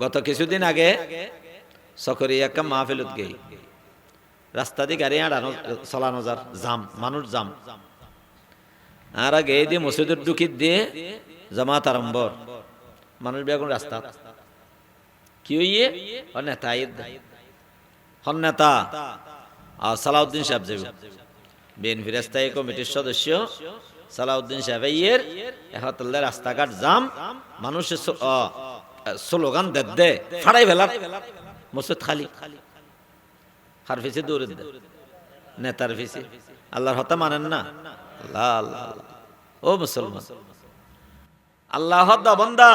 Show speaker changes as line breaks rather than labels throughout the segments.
গত কিছুদিন আগে সকরি একটা মাহফিলত গেই, রাস্তা দিয়ে গাড়ি আড়ানো চলানো যার জাম, মানুষ জাম। আর আগে দিয়ে মসজিদের ডুকিত দিয়ে জামাত আরম্বর মানুষ বেগুন রাস্তা কি হইয়ে নেতা হন নেতা সালাউদ্দিন সাহেব যাবে, বিএনপির স্থায়ী কমিটির সদস্য সালাউদ্দিন সাহেব এর এহতল্লা রাস্তাঘাট জাম, মানুষের স্লোগান দে ফাড়াই ফেলার মসজিদ খালি হার ফিসে দৌড়ে দে নেতার ফিসে। আল্লাহর হতা মানেন না? আল্লাহ আল্লাহ ও মুসলমান, আল্লাহ বান্দা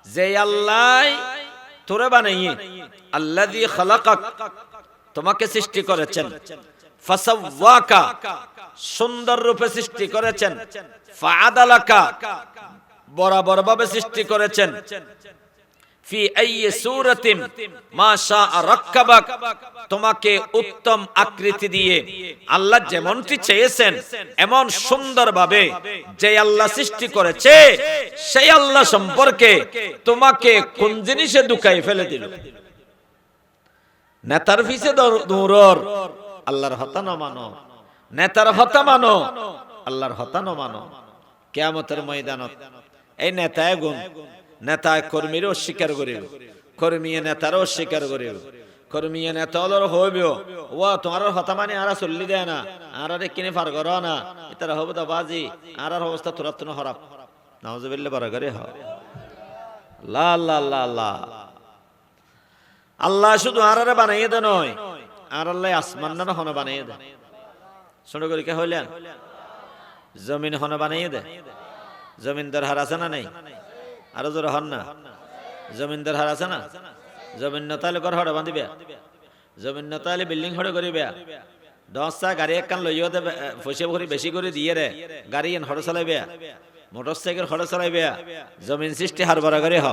যে আল্লাহ তোরে বানাইয়ে, আল্লাযী খালাকাক তোমাকে সৃষ্টি করেছেন, ফাসাওয়াকা সুন্দর রূপে সৃষ্টি করেছেন, ফাআদালাকা বরাবর ভাবে সৃষ্টি করেছেন, ফি আইয়ি সূরাতিন মা শাআ রাক্কাবাক তোমাকে উত্তম আকৃতি দিয়ে আল্লাহ যেমনটি চেয়েছেন এমন সুন্দরভাবে যে আল্লাহ সৃষ্টি করেছে সেই আল্লাহ সম্পর্কে তোমাকে কোন জিনিসে দুকাই ফেলে দিল? নেতার পিছে দৌড়র, আল্লাহর হতা না মানো, নেতার হতা মানো, আল্লাহর হতা না মানো। কিয়ামতের ময়দানত এই নেতায় গুণ, নেতা কর্মীর অস্বীকার করিব, কর্মী নেতারও অস্বীকার করিব, কর্মী নেতা হলো হইবেও ও তোমার হতা মানে আর চল্লি দেয় না, আর কিনে পার করো না, এটার হবো তো বাজি আর অবস্থা তোরা তো হরাপ নাউজুবিল্লাহ বড় করে হয়। আল্লাহ আল্লাহ আল্লাহ আল্লাহ আল্লাহ শুধু আরারে বানাইয়ে দে নয়, আর আল্লাহ আসমান না হন বানাইয়ে দে। শুনে করি কে হইলেন? জমিন হন বানাইয়ে দে। জমিনদার হার আছে না নাই? আরো জোর হন না, জমিনদার হার আছে না? জমিন নতালে ঘর হড়ে বাঁধিবে, জমিন নতালে বিল্ডিং হড়ে করিবে, 10টা গাড়ি একখান লইও দে পয়সা ভরি বেশি করে দিয়ে রে গাড়ি এন হড়ে চালাইবে, মোটরসাইকেল হড়ে চালাইবে। জমিন সৃষ্টি হার বড় করে হ,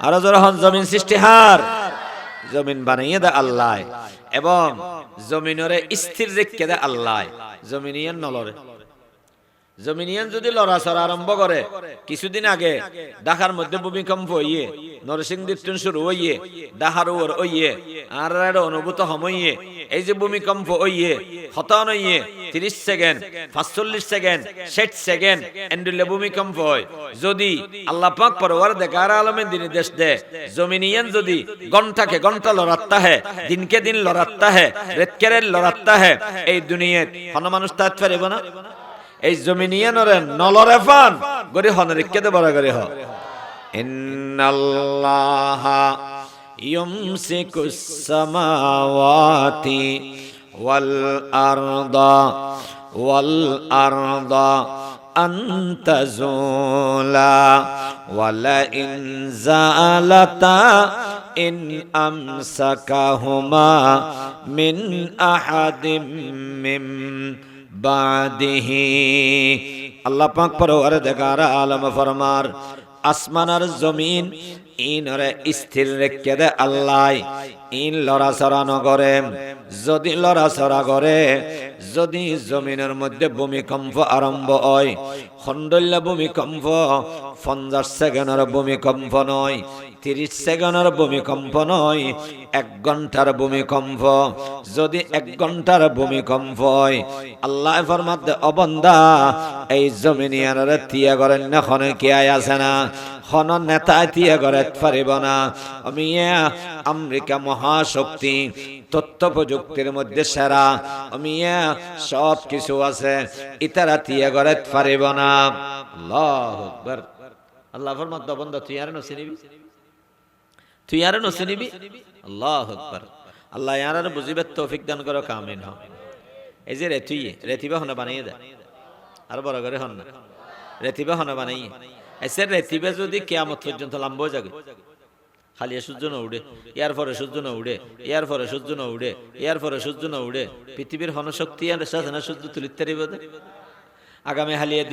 আরো জোর হন জমিন সৃষ্টি হার। জমিন বানাইয়ে দে আল্লাহ এবং জমিনরে স্থির রেখে দে আল্লাহ। জমিনিয়ান নলরে, জমিনিয়ান যদি লড়াচড়া আরম্ভ করে, কিছুদিন আগে ঢাকার মধ্যে ভূমিকম্প হইয়ে নরসিংদীর শুরু হইয়ে ডাহার ওর হইয়ে আর অনুভূত হমইয়ে এই যে ভূমিকম্প হইয়ে হতান হইয়ে 30 সেকেন্ড 45 সেকেন্ড 60 সেকেন্ড এন্ডুলে ভূমিকম্প হয়। যদি আল্লাহ পাক পরওয়ার দেখার আলমের দিনে দেশ দে, জমিনিয়ান যদি ঘন্টাকে ঘন্টা লড়াত্তা হে, দিনকে দিন লড়াত্তা হে, রেতকে রেত লড়াত্তা হে, এই দুনিয়াত হন মানুষ তাত পারিব না? এই জমিনিয়ানরে নলরে ফান গরি হনরিকে দে বড় করে হ। ইন্নাল্লাহা ইউমসিকুস সামাওয়াতি ওয়াল আরদা আন তাযুলা ওয়ালা ইন যালাতা ইন আমসাকাহুমা মিন আহাদিম মিম বাদিহি। আল্লাহ পাক পরওয়ারদিগার আলম ফরমার আসমান আর জমিন ইনরে স্থির রেখে দে আল্লাহ। ইন লড়াচড়া নগরে, যদি লড়াচড়া করে, যদি জমিনের মধ্যে ভূমিকম্প আরম্ভ হয়, খন্ডল্য ভূমিকম্প 50 সেকেন্ডের ভূমিকম্প নয়, 30 সেকেন্ডের ভূমিকম্প নয়, 1 ঘন্টার ভূমিকম্প। যদি 1 ঘন্টার ভূমিকম্প হয়, আল্লাহ ফরমাতে ও বান্দা এই জমিনিয়ানরে তিয়া করেন না, খনে কি আয় আছে না, খন নেতা তিয়া করে পারিব না। আমি আমেরিকা মহাশক্তি, তথ্য প্রযুক্তির মধ্যে সেরা, আমি সব কিছু আছে, ইতারা তিয়া করে পারিব না। আল্লাহু আকবার। আল্লাহ ফরমাতে ও বান্দা তুই আর নসিবি, তুই আর নসিবি। আল্লাহু আকবার। আল্লাহ আর বুঝিবে তৌফিক দান করো, কামিন হ। এই যে রেতিবা হন বানাইয়ে দে, আর বড় করে হন না, রেতিবা হন বানাইয়ে এসে রেতিবা যদি কিয়ামত পর্যন্ত লম্বা যাবে, খালি সূর্য না উড়ে, ইয়ার পরে সূর্য না উড়ে, ইয়ার পরে সূর্য না উড়ে, ইয়ার পরে সূর্য না উড়ে, পৃথিবীর হন শক্তি আর সাধনা সূর্য তুলিতে পারিব না। আগামী হালিয়ে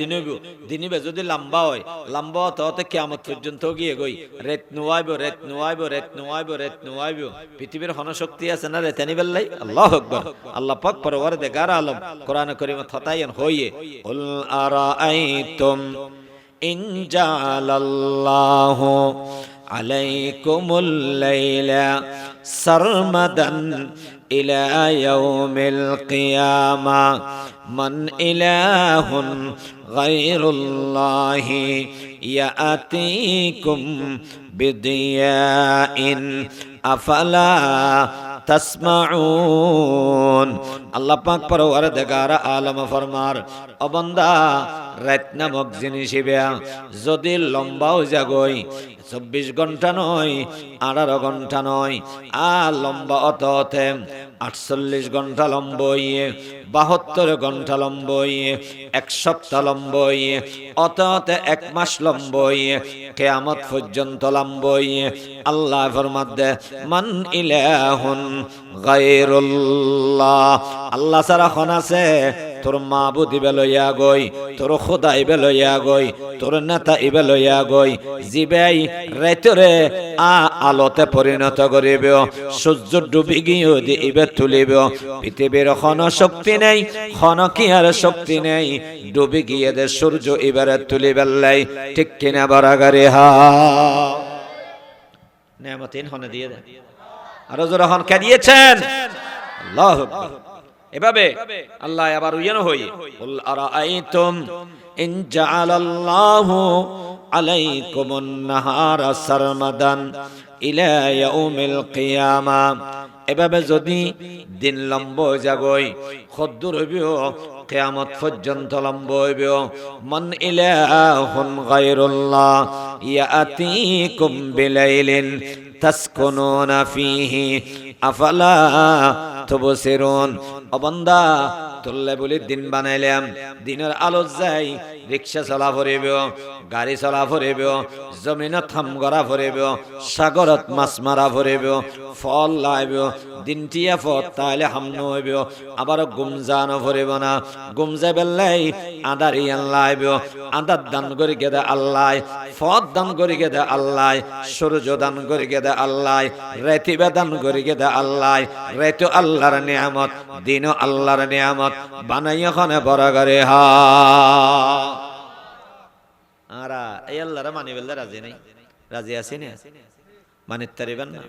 দিনিবে যদি লম্বা হয়, লম্বা হতে কিয়ামত পর্যন্ত গিয়ে গই রেত নুয়াইব, রেত নুয়াইব, রেত নুয়াইব, রেত নুয়াইব। পৃথিবীর হন শক্তি আছে না রে তেনি বেল্লাই। আল্লাহু আকবার। আল্লাহ পাক পরওয়ারদিগার আলম কোরআন কারীমে থতায়ন হইয়ে কুল আরাআইতুম ইন জাআলাল্লাহু عليكم الليل سرمدا إلى يوم القيامة من إله غير الله يأتيكم بضياء أفلا تسمعون আল্লাহ পাক পরওয়ারদিগার আলম ফরমার ও বান্দা রাত নামক জিনিস যদি লম্বাও জাগই 24 ঘন্টা নয় 18 ঘন্টা নয় আর লম্বা অততে 48 ঘন্টা লম্বই 72 ঘন্টা লম্বই 1 সপ্তাহ লম্বই অততে 1 মাস লম্বই কিয়ামত পর্যন্ত লম্বই আল্লাহ ফরমাতে মান ইলাহুন গায়রুল্লাহ আল্লাহ সারা খন আছে তোর মাবুদ ইবে লইয়া গই তোর খোদা ইবে লইয়া গই তোর নেতা ইবে লইয়া গই জিবাই রাতরে আলোতে পরিণত করিব সূর্য ডুবি গিয়ে ইবে তুলিব পৃথিবীর খন শক্তি নেই খন কি আর শক্তি নেই ডুবি গিয়ে দে সূর্য ইবারে তুলিবেলাই ঠিক কিনা বরাগারে হা নেয়ামতিন হনে দিয়ে দেন আরো জোরে হন কে দিয়েছেন আল্লাহু আকবার এভাবে আল্লাহ আবার উয়ানো হই কুল আরাআইতুম ইন জাআলাল্লাহু আলাইকুমুন নাহারা সারমাদান ইলা ইয়াউমিল কিয়ামা এভাবে যদি দিন লম্ব জাগই কদ্দুর হইব কিয়ামত পর্যন্ত লম্ব হইব মান ইলাহুন গায়রুল্লাহ ইয়াতিকুম বিলাইলিন তাসকুনুনা ফিহি আফালা তুবসিরুন ও বান্দা তোল্লে বলি দিন বানাইলাম দিনের আলো যাই রিক্সা চলা ফুরিব গাড়ি চলা ফুরিব জমিনত থাম গড়া ফুরিব সাগরত মাছ মারা ফুরিব ফল লাইব দিনটিয়া ফত তাইলে হামন হইব আবার গুমজানো ফুরিব না গুমজা বেল্লাই আদারিয়ান লাইব আদার দান করি গেদে আল্লাহ ফত দান করি গেদে আল্লাহ সূর্য দান করি গেদে আল্লাহ রাতিবে দান করি গেদে আল্লাহ রাত আল্লাহর নিয়ামত দিনও আল্লাহর নিয়ামত বানাইয়া খানে বড় করে হা আরা এই আল্লাহর মানি বললে রাজি নাই রাজি আছি না মানিত পারিবেন না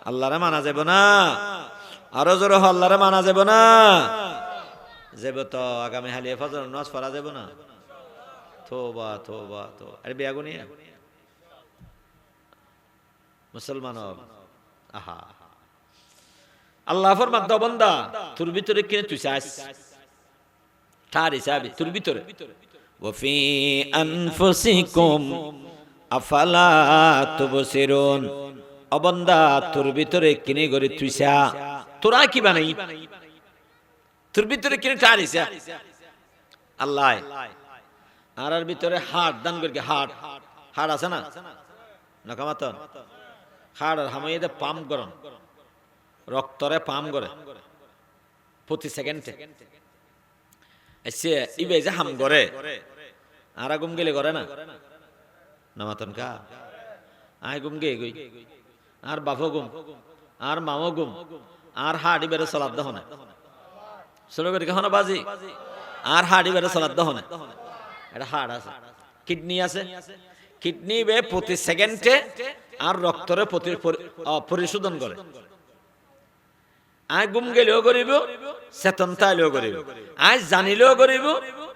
আল্লাহর মানা যাব না আরো জোরে আল্লাহর মানা যাব না যাব তো আগামী হালিয়ে ফজর নামাজ পড়া যাব না তোবা তোবা তো আরে বেয়াগুনি মুসলমান আহা আল্লাহ ফরমাত দাও বান্দা তোর ভিতরে কিনে তুই চাস তার হিসাবে তোর ভিতরে ওয়াফি আনফুসিকুম আফালা তুবসিরুন ও বান্দা তোর ভিতরে কিনে গরি তুই চা তোরা কি বানাই তোর ভিতরে কিনে তার হিসাব আল্লাহ আর ভিতরে হাড় দান করি হাড় আছে না নকামাতন হাড় আর হামাইদে পাম্প গরম রক্তরে পাম করে প্রতি সেকেন্ডে এসে ইবে যে হাম করে আর গুম গেলে করে না নামাতন কা আয় গুম গে গই আর বাফো গুম আর মামো গুম আর হাড়ি বেড়ে সলাদ দহনে শুরু করে কখনো বাজি আর হাড়ি বেড়ে সলাদ দহনে এটা হাড় আছে কিডনি আছে কিডনি বে প্রতি সেকেন্ডে আর রক্তরে পরিশোধন করে আয় গুম গেলেও করিব চেতন তাইলেও করিব আয় জানিলেও করিব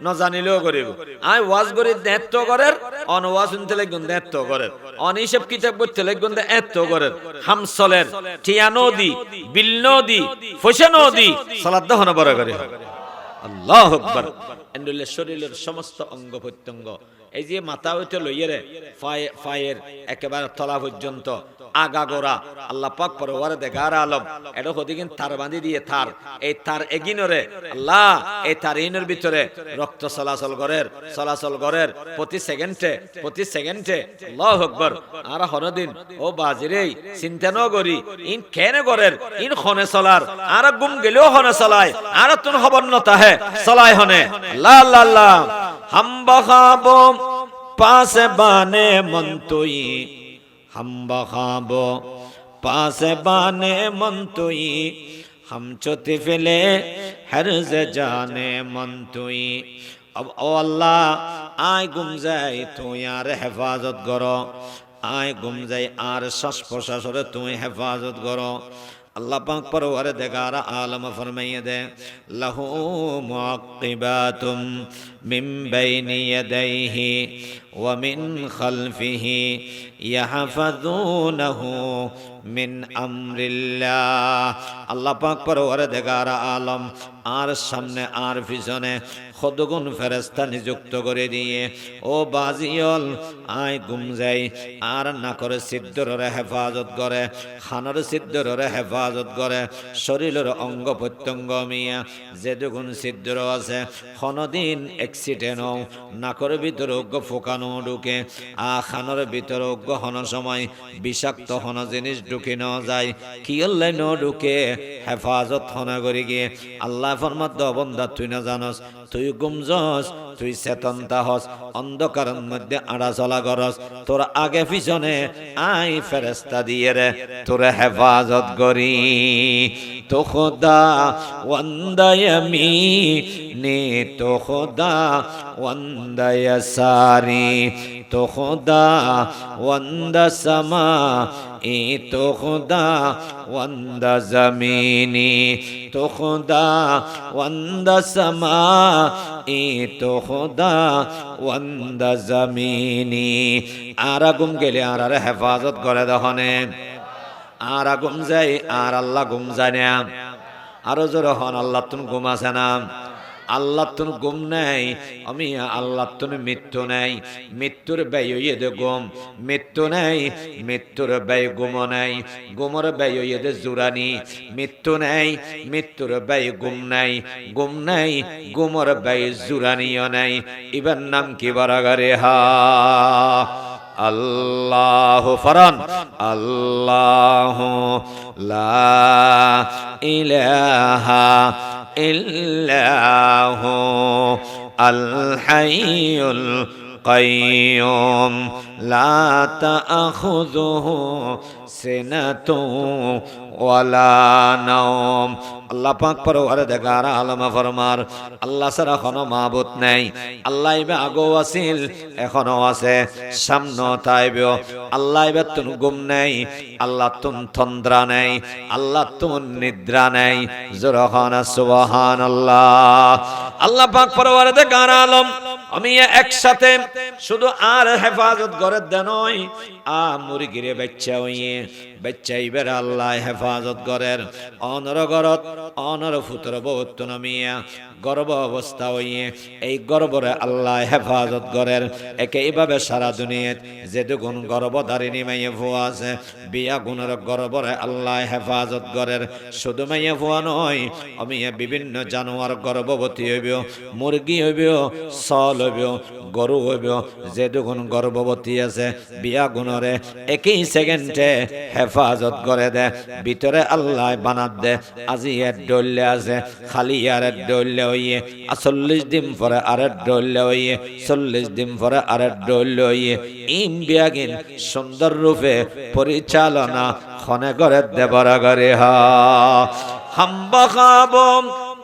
নজানিলেও করিব আয় ওয়াজ করি দেত্ত করে অনওয়াজ শুনতে লাগুন দেত্ত করে অনিসব কিতাব পড়তে লাগুন দেত্ত করে হামসলের টিয়া নদী বিল নদী ফসে নদী সালাত দহন বড় করে আল্লাহু আকবার এন্ডুলে শরীরের সমস্ত অঙ্গ প্রত্যঙ্গ এই যে মাথা হইতে লইয়ে ফায়ের একেবারে তলা পর্যন্ত আগাগোড়া আল্লাহ পাক পরওয়ারদিগার আলম এটা হদিকিন তার বাঁধি দিয়ে তার এই তার এগিনরে আল্লাহ এই তার ইনের ভিতরে রক্ত চলাচল করের প্রতি সেকেন্ডে আল্লাহু আকবার আর হরদিন ও বাজিরে চিন্তা ন করি ইন কেনে করের ইন খনে চলার আর গুম গেলেও হনে চলায় আর তুন খবর নতা হে চলায় হনে আল্লাহ আল্লাহ আল্লাহ हम बखाबो पास बाने मन तुई हम बखाबो पास बाने मन तुई हम चोती फिले हर्ज जाने मन तुई अब ओ अल्लाह आय गुम जाए तो यार हिफाजत करो আয় গুম যাই আর শ্বাস প্রশ্বাসরে তুমি হেফাজত করো। আল্লাহ পাক পরওয়ারদিগার আলম ফরমাইয়ে দে লাহু মুআক্কিবাতুম মিন বাইনি ইয়াদাইহি ওয়া মিন খালফিহি ইয়াহফাযুনাহু মিন আমরিল্লাহ। আল্লাহ পাক পরওয়ারদিগার আলম আর সামনে আর পিছনে খদগুন ফেরেশতা নিযুক্ত করে দিয়ে ও বাজিয়ল আয় গুম যাই আর না করে সিদ্ধরে হেফাজত করে, খানার সিদ্ধরে হেফাজত করে, শরীরের অঙ্গ প্রত্যঙ্গ মিয়া যেদুগুণ সিদ্ধর আছে কোনদিন অ্যাক্সিডেন্ট নাকর ভিতরে অজ্ঞ ফোকানো ঢুকে খানোর ভিতরে অজ্ঞ হন সময় বিষাক্ত হন জিনিস ঢুকে ন যায় কি হলে ন ঢুকে হেফাজত হনা করে গিয়ে আল্লাহ ফরমাত বন্দা তুই না জানস তুই গুমজস তুই চেতনতা হস অন্ধকারের মধ্যে আড়া চলা করস তোর আগে পিছনে আই ফেরেশতা দিয়ে রে তোর হেফাজত করি। তো খোদা ওয়ান্দা ইয়ামিনি তো খোদা ওয়ান্দা ইয়াসারি তো খোদা ওয়ান্দা সামা ই তো খোদা ওয়ান্দা জমিনি তো খোদা ওয়ান্দা সামা ই তো খোদা ওয়ান্দা জমিনি। আর গুম গেলে আর হেফাজত করে দহনে আর গুম যাই আর আল্লাহ গুম যায় না। আরো জোর হন আল্লাহ তুন গুম আছে না, আল্লাহ তুন গুম নাই, আমি আল্লাহ তুন মৃত্যু নাই, মৃত্যুর ব্যয় হইয়ে দে গুম, মৃত্যু নাই মৃত্যুর ব্যয় গুম নাই, গুমর ব্যয় হইয়ে দে জুরানি, মৃত্যু নাই মৃত্যুর ব্যয় গুম নাই, গুম নাই গুমর ব্যয় জুরানিও নাই। ইবার নাম কি বারাগারে হা আল্লাহু ফরান আল্লাহু লা ইলাহা ইল্লাহু আল হাইয়ুল কাইয়ুম লা তাখুযুহু সিনাতুন ওয়ালা নাওম। আল্লাহ পাক পরওয়ারদিগার আলম ফরমার আল্লাহ ছাড়া কোনো মাবুদ নাই, আল্লাহ ইবে আগো আছিল এখনো আছে সামনে তাইবেও। আল্লাহ ইবে তুন গুম নাই, আল্লাহ তুন তন্দ্রা নাই, আল্লাহ তুন নিদ্রা নাই। জোরখান সুবহানাল্লাহ। আল্লাহ পাক পরওয়ারদিগার আলম আমি একসাথে শুধু আর হেফাজত করে দেনই মুরগিরে বাচ্চা হইয়ে বাচ্চা ইবের আল্লাহ হেফাজত করেন অনর গরত অনর ফুতর বহুত নামিয়া গর্ব অবস্থা হইয়ে এই গর্বরে আল্লাহ হেফাজত করেন। একে এইভাবে সারা দুনিয়াত যেদুগুণ গর্বধারিণী মাইয়ে ভুয়া আছে বিয়া গুণের গর্বরে আল্লাহ হেফাজত করেন। শুধু মাইয়ে ভুয়া নয়, আমি বিভিন্ন জানোয়ার গর্ভবতী হইব, মুরগি হইব, সল হইব, গরু হইব, যেদুগুণ গর্ভবতী আছে বিয়া গুণরে একই সেকেন্ডে হেফাজত করে দে। ভিতরে আল্লাহ বানাত দে আজি এর ডলে আছে খালি আর ডলে হইয়ে 40 দিন পরে আর ডলে হইয়ে 40 দিন পরে আর ডলে হইয়ে ইম বিয়াগিন সুন্দর রূপে পরিচালনা খনে করে দে বরাগরে হা হাম্বা খাবো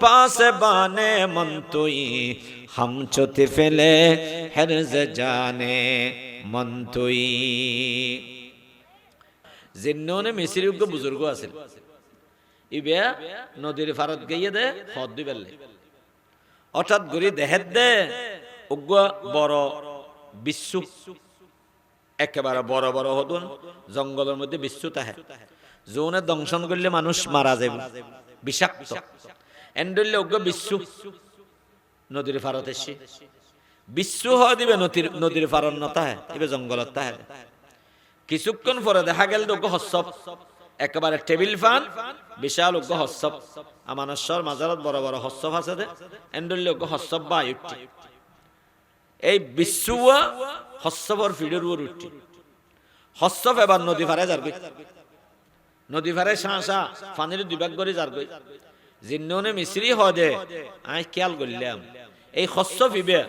পাশে বানে মন তুই हम चुति फेले हर्ज जाने मन तुई। जिन्होंने मिस्री को बुजुर्ग आसिल इबे नदीर फारत गइए दे हद দি বেলে অর্থাৎ গরি দেহেদ দে উগ্র বড় বিশ্ব একেবারে বড় বড় হদুন জঙ্গলের মধ্যে বিশ্ব তাহে জোনে দংশন করলে মানুষ মারা যাবে বিষাক্ত এন্ডলে উগ্র বিশ্ব নদীর ফারত এসে বিশ্ব হওয়া দিবে নদীর ফারত নতা এবে জঙ্গলত তাহে কিছুক্ষণ পরে দেখা গেল তো হস্সব একেবারে টেবিল ফ্যান বিশাল উগ্র হস্সব আমানশ্বর মাজারত বড় বড় হস্সব আছে দে এন্ডলে উগ্র হস্সব বা উঠি এই বিশ্ব হস্সবর ফিডের উপর উঠি হস্সব এবার নদী ফারে যার গই নদী ফারে শাঁসা ফানির দুভাগ করে যার গই জিন্ননে মিশ্রি হদে আই খেয়াল করলাম এই হস্সব ইবে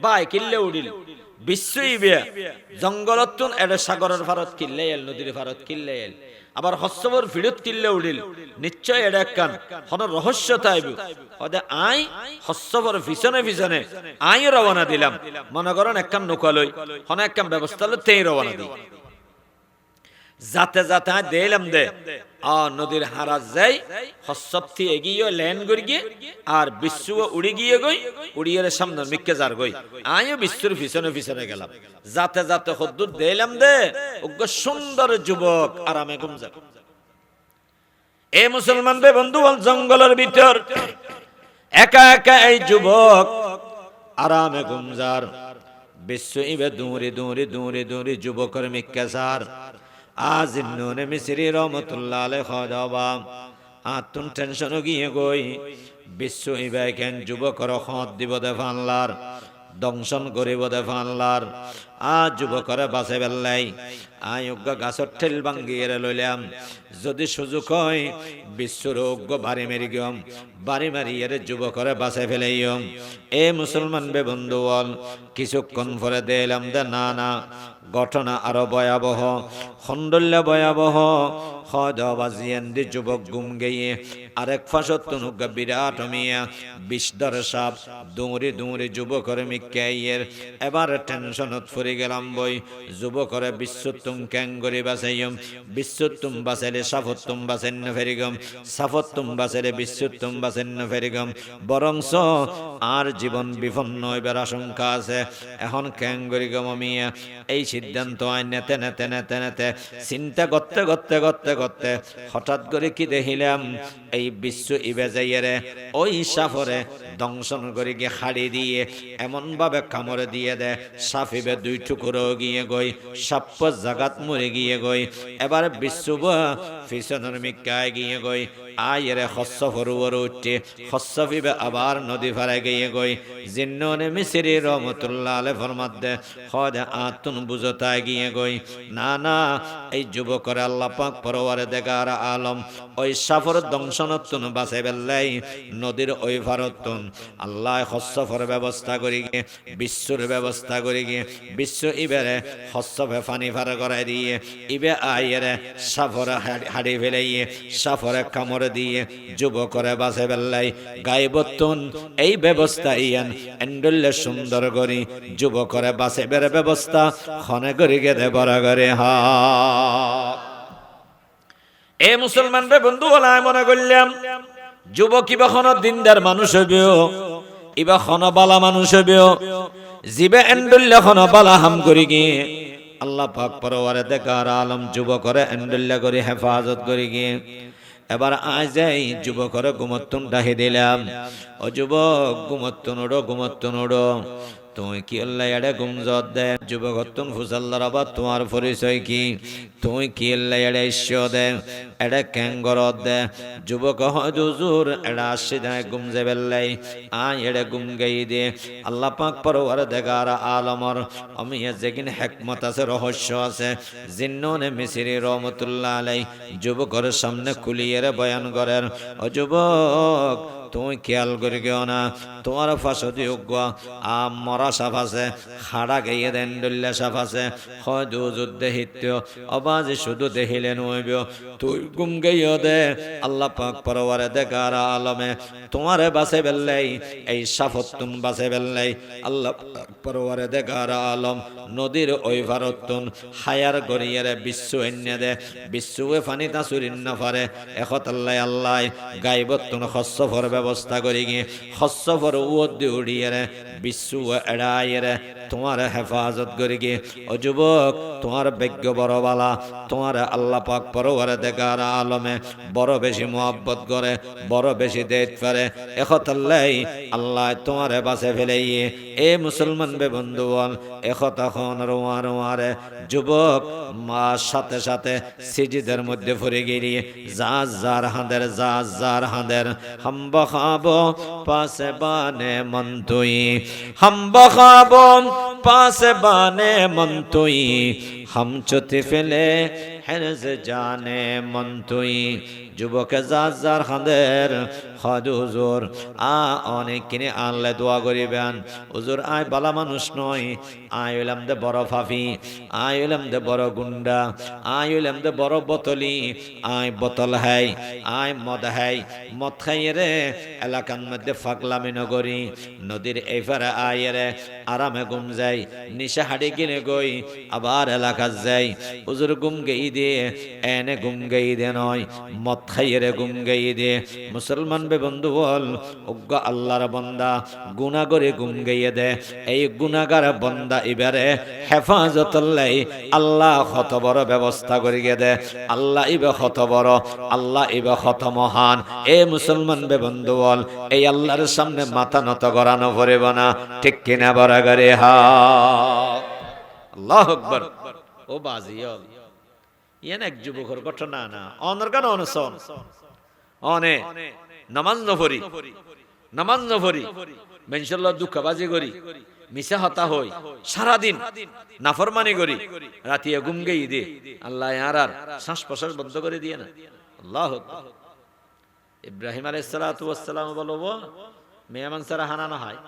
বাই কিল্লে উড়িল বিশ্ব ইবে জঙ্গলতুন এর সাগরের ফারত কিল্লে এল নদীর ফারত কিল্লে এল আবার হস্সবর ফিরত কিল্লে উড়িল নিশ্চয় এর একখান হন রহস্য তাইব হদে আই হস্সবর পিছনে পিছনে আই রওনা দিলাম মনে করেন একখান নৌকা লই হন একখান ব্যবস্থা লই তেই রওনা দিই যাতে যাতে দিলাম দে নদীর হারাজ যাই হসপ্তি এগিয়ে লেন গড়ি গিয়ে আর বিশ্ব উড়ি গিয়ে গই উড়িয়ে সামনে মিক্কে যার গই আমিও বিশ্বর পিছনে পিছনে গেলাম যাতে যাতে হদ্দুর দিলাম দে উগ্র সুন্দর যুবক আরামে ঘুমজা। এ মুসলমান বে বন্ধু জঙ্গলের ভিতর একা একা এই যুবক আরামে ঘুমজার বিশ্ব ইবে দূরে দূরে দূরে দূরে যুবকের মিক্কে যার আজ ইন্নুনে মিসরি রহমতুল্লাহ আলাইহি খাদাবা আতুন টেনশন গিয়ে গই বিশ্ব ইবে কেন যুবকর খত দিব দে ফানলার দংশন করিব দে ফানলার যুবকরে বাঁচে বেল্লাই অজ্ঞ গাছর ঠেল ভাঙ্গিয়ে লইলাম যদি সুযোগ হয় বিশ্বর অজ্ঞ বাড়ি মেরি গম বাড়ি মারিয়ে যুবকরে বাঁচে ফেলাইম। এ মুসলমান বে বন্ধু বল কিছুক্ষণ পরে দিলাম দে না না ঘটনা আরো ভয়াবহ খন্ডল্য ভয়াবহ হদি যুবক গুম গিয়ে আরেক ফাঁসত বিরাট মিয়া বিষধর সাপ দৌড়ে দৌড়ে যুবকর মিক্কাইয়ের এবার টেনশনত ফুরি গেলাম বই যুবকরে বিশ্বতুম ক্যাঙ্গরি বাসাইম বিশ্বতুম বাসাইলে সাফতুম বাসেন্ন ফেরিগম সাফতুম বাসাইলে বিশ্বতুম বাসেন্ন ফেরিগম বরংস আর জীবন বিপন্ন হইবার আশঙ্কা আছে। এখন ক্যাঙ্গরি গম মিয়া এই সিদ্ধান্ত আয় নেতে নেতে নেতে নেতে চিন্তা করতে করতে করতে করতে হঠাৎ করে কি দেখিলাম এই বিশ্ব ইবে যাইয়ে ওই সাফরে দংশন করে গিয়ে হাড়ি দিয়ে এমন ভাবে কামড়ে দিয়ে দেয় সাফিবে দুই টুকরো গিয়ে গই সাপ্প জাগাত মরে গিয়ে গই এবার বিশ্ব ফিসনের মিকায় গিয়ে গই আয়েরে হস্য ফরুয়ার উঠে হস্যফিবে আবার নদী ফারে গিয়ে গই জিন্ননে মিসরি রহমতুল্লাহ আলাইহি ফরমাত দে হদ আতুন বুঝতায় গিয়ে গই না না এই যুবকর আল্লাহ পাক পরওয়ারে দেগার আলম ওই সাফর দংশনতুন বাঁচে বেল্লাই নদীর ওই ভারতুন আল্লাহ হস্যফর ব্যবস্থা করি গিয়ে বিশ্বর ব্যবস্থা করি গিয়ে বিশ্ব ইবেরে হস্যফে ফানি ফার করাই দিয়ে ইবে আয়েরে সাফর হাড়ি ফেলাইয়ে সাফরে কামড় দিয়ে যুবকরে বাঁচে বেল্লাই গাইবতুন এই ব্যবস্থা ইয়ান এন্ডুল্লে সুন্দর করি যুবকরে বাঁচে বের ব্যবস্থা খনে করি গেদে বড় করে হা। এ মুসলমান রে বন্ধু বলা মনে করলাম যুবক ইবা খন দিনদার মানুষ হইবেও ইবা খন বালা মানুষ হইবেও জিবে এন্ডুল্লে খন বালা হাম করি গিয়ে আল্লাহ পাক পরওয়ারে দেখার আলম যুবকরে এন্ডুল্লে করি হেফাজত করি গিয়ে এবার আজ এই যুবকরে গুমত্তুন ডাহি দিলাম ও যুবক গুমত্তুন ওড়ো গুমত্তুন ওড়ো তুই কি আল্লাহ এড়ে গুমজত দে যুবকত্তুন ফুসাল্লার আবার তোমার পরিচয় কি তুই কি আল্লাহ এড়ে ঈশ্বর দে এড়ে ক্যাঙ্গরত দে যুবক হুজুর এড়া আসি দেয় গুমজে বেল্লাই আয় এড়ে গুম গাই দে আল্লাহ পাক পরওয়ার দেগার আলমর আমি যেগিন হিকমত আছে রহস্য আছে জিন্ননে মিসরি রহমতুল্লাহ আলাইহি যুবকর সামনে খুলিয়ে বয়ান করেন ও যুবক তুই খেয়াল করি গেও না তোমার ফাঁসো যোগ্য মরা সাফ আছে খাড়া গাইয়ে দেন ডল্লা সাফ আছে হয়তো যুদ্ধে হিত্য অবাজ শুধু দেখিলে নইব তুই গুম গাইও দে আল্লাহ পাক পরওয়ারে দেখার আলমে তোমারে বাসে বেল্লাই এই সাফতুন বাসে বেল্লাই আল্লাহ পাক পরওয়ারে দেখার আলম নদীর ওই ভারতুন হায়ার গড়িয়ে বিশ্ব এনে দে বিশ্বে ফানি তা চুরিন না পারে এখত আল্লাহ আল্লাহ গাইবতুন হস্যফর ব্যবস্থা করি গিয়ে হস্যফর উদ্দি উড়িয়ে বিশ্ব এড়াইয়ে তোমার হেফাজত করি গিয়ে ও যুবক তোমার ভাগ্য বড় বালা তোমার আল্লাহ পাক পরওয়ারে দেখার আলমে বড় বেশি মোহাব্বত করে বড় বেশি দেত পারে এখত আল্লাহ আল্লাহ তোমারে বাঁচে ফেলাইয়ে এ মুসলমান বে বন্ধু বল এখত এখন রোয়া রোয়ারে যুবক মা সাথে সাথে সিজিদের মধ্যে ফুরে গিয়ে যার হাঁদের হাম্ব খাবো পাশে বানে মন তুই হাম্ব খাবো পাশে বানে মন তুই হাম চুতি ফেলে হেরজ জানে মন তুই যুবকে যার হাঁদের হদ হুজুর অনেক কিনে আনলে দোয়া করিবেন হুজুর আয় বালা মানুষ নয় আয় হইলাম দে বড় ফাফি, আয় হইলাম দে বড় গুন্ডা, আয় হইলাম দে বড় বোতলি, আয় বোতল হাই, আয় মদ হাই, মদ খাইয়ে রে এলাকার মধ্যে ফাগলামি নগরী, নদীর এফারে আয় রে আরামে ঘুম যাই, নিশা হাড়ি কিনে গই আবার এলাকা যাই, হুজুর ঘুম গেই দিয়ে এনে ঘুম গেই দে নয়, মদ খাইয়ে রে ঘুম গেই দে। মুসলমান বে বন্ধু বল, অজ্ঞ আল্লাহর বন্দা গুনাহ করে ঘুম গেয়ে দে, এই গুনাহগার বন্দা এবারে হেফাজতুল্লাহ আল্লাহ কত বড় ব্যবস্থা করে গিয়ে দে, আল্লাহ ইবে কত বড়, আল্লাহ ইবে কত মহান। এ মুসলমান বে বন্ধু বল, এই আল্লাহর সামনে মাথা নত করানো পড়িব না, ঠিক কিনা বড় করে হা। আল্লাহু আকবার। ও বাজিও ইয়ান এক যুবকের ঘটনা না, অনর গান অনসন অনে নামাজ নফরি, নামাজ নফরি মেনশাল্লাহ দুঃখবাজি করি, মিশা হতা হই, সারাদিন নাফরমানি করি, রাতিয়া ঘুম গেই দে, আল্লাহ আর শ্বাস প্রশ্বাস বন্ধ করে দিয়ে না। আল্লাহু আকবার। ইব্রাহিম আলাইহিস সালাতু ওয়াস সালাম বলবো মেহমান সারা হানা না হয়।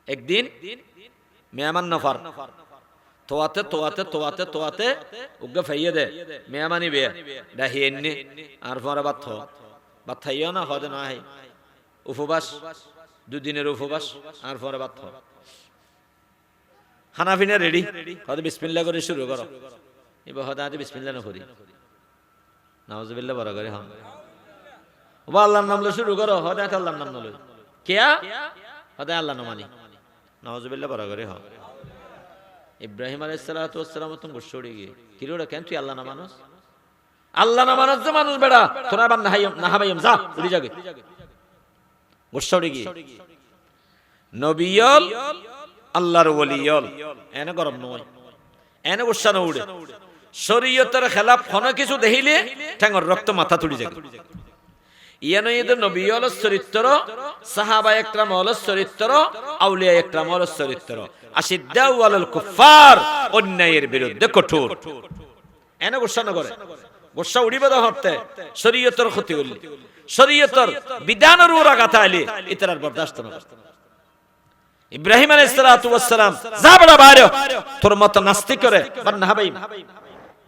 একদিন মেহমান নফর তোয়াতে তোয়াতে তোয়াতে তোয়াতে উগ্গা ফাইয়ে দে মেহমানি বে ডাহিয়েননি আর পরে বাত খাইও না হদে না হয় উপবাস, দুদিনের উপবাস আর পরে বাত হানাফিনা রেডি হদে বিসমিল্লাহ করে শুরু করো, এবার হদে আজ বিসমিল্লাহ না করি, নাউজুবিল্লাহ বড় করে হন ও আল্লাহর নাম লো শুরু করো, হদে আল্লাহর নাম লই কিয়া হদে আল্লাহ না মানি, নাউজুবিল্লাহ বড় করে হন। ইব্রাহিম আলাইহিস সালাতু ওয়াস সালাম তো গুসড়ে গিয়ে কিলোড়া কেন তুই আল্লাহ না মানুষ, আল্লাহ না মানুষ যে মানুষ বেড়া তোরা বান না হাবাইম যা উড়ি যাগে গুসড়ে গিয়ে নবিয়ল আল্লাহর ওলিয়ল এনে গরম নয়, এনে গুসা না উড়ে, শরীয়তের খেলাফ কোন কিছু দেখিলে ঠ্যাঙর রক্ত মাথা তুলি যাগে। ইয়ানো এদের নবিয়ল চরিত্র, সাহাবা একরাম হল চরিত্র, আউলিয়া একরাম হল চরিত্র, আশিদ্দাউ আলাল কুফার অন্যায়ের বিরুদ্ধে কঠোর, এনে গোসা না করে গোসা উড়িবে হতে শরীয়তের ক্ষতি হইলে, শরীয়তের বিধানের ওরা গাথা আইলে ইতরার বরদাস্ত না। ইব্রাহিম আলাইহিস সালাতু ওয়াস সালাম যা বড় বাইরে তোর মত নাস্তিক করে বান্না হাবাইম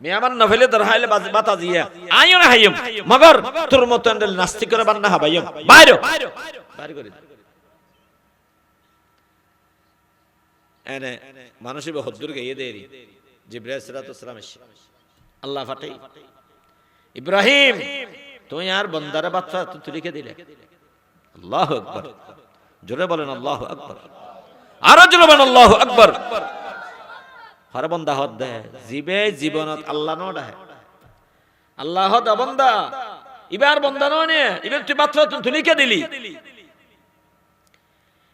মেয়ামান নভেলে দর হাইলে বাতা দিয়া আইও না হাইম মগর তোর মত এন্ডেল নাস্তিক করে বান্না হাবাইম বাইরে বাইরে করে এনে মানুষই বহুদূর গিয়ে দেরি জিবরাইল আলাইহিস সালাতু ওয়াস সালাম এসে আল্লাহ ফাটাই ইব্রাহিম তুই আর বন্দারে বাচ্চা তুই লিখে দিলে। আল্লাহু আকবার, জোরে বলেন আল্লাহু আকবার, আরো জোরে বলেন আল্লাহু আকবার। হর বন্দা হদ দে জিবে জীবনত আল্লাহ ন ডাহে, আল্লাহ হদ বন্দা ইবার বন্দা নয়, ইবার তুই বাচ্চা তুই লিখে দিলি।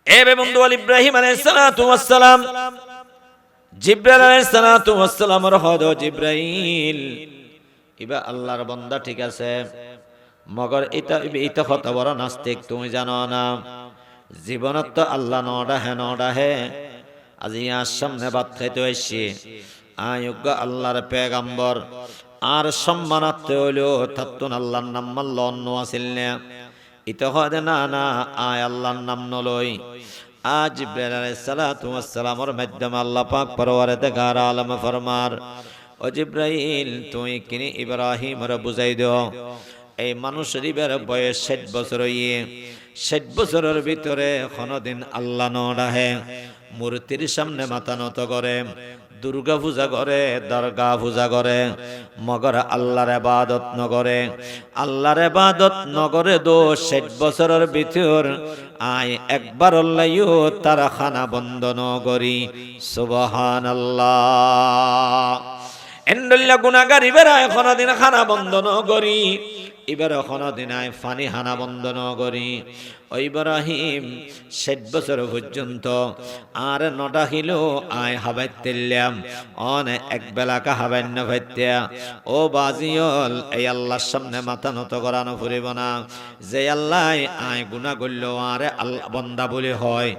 এবে বন্ধু ইব্রাহিম আলাইহিস সালাতু ওয়াস সালাম জিবরাইল আলাইহিস সালাতু ওয়াস সালামের হদ জিবরাইল ইবা আল্লাহর বান্দা ঠিক আছে, মগর এটা কত বড় নাস্তিক তুমি জানো না, জীবনত তো আল্লাহ নডাহে আজি আর সামনে বাদ খাইতে হইছে, আয়োগ্য আল্লাহর পেগাম্বর আর সম্মানার্থে হইলো তাত্তুন আল্লাহর নাম মাল্ল অন্য আসিল না, ইতো হদে না না আয় আল্লাহর নাম নলই। আজ জিবরাইল আলাইহিস সালাতু ওয়াস সালামের মাধ্যমে আল্লাহ পাক পরওয়ারদিগার আলম ফরমার ও জিবরাইল তুই কিনি ইব্রাহিমরে বুঝাই দাও, এই মানুষের বয়স 60 বছর হইয়ে 60 বছরের ভিতরে কোনদিন আল্লাহ নডাহে, মূর্তির সামনে মাথা নত করে, দুর্গা পূজা করে, দরগা পূজা করে, মগর আল্লাহর ইবাদত নগরে, আল্লাহর ইবাদত নগরে 60 বছরের ভিতর আয় একবার আল্লাহও তারা খানা বন্ধ নগরী। সুবহানাল্লাহ। এন্ডল্লা গুনাহগার ইবেরায় কোনদিন খানা বন্ধ নগরী, এবার কোনদিন আয় ফানি হানা বন্ধ নগরী। ও ইব্রাহিম 60 বছর পর্যন্ত আর নডাহিল আয় হাবাইতেলাম অনে এক বেলাকা হাবাইন্য ভাইত্যা। ও বাজিয়ল এই আল্লাহর সামনে মাথা নত করানো ফুরিব না, যে আল্লাহ আয় গুনাহ করল আরে আল্লাহ বন্দা বলে হয়।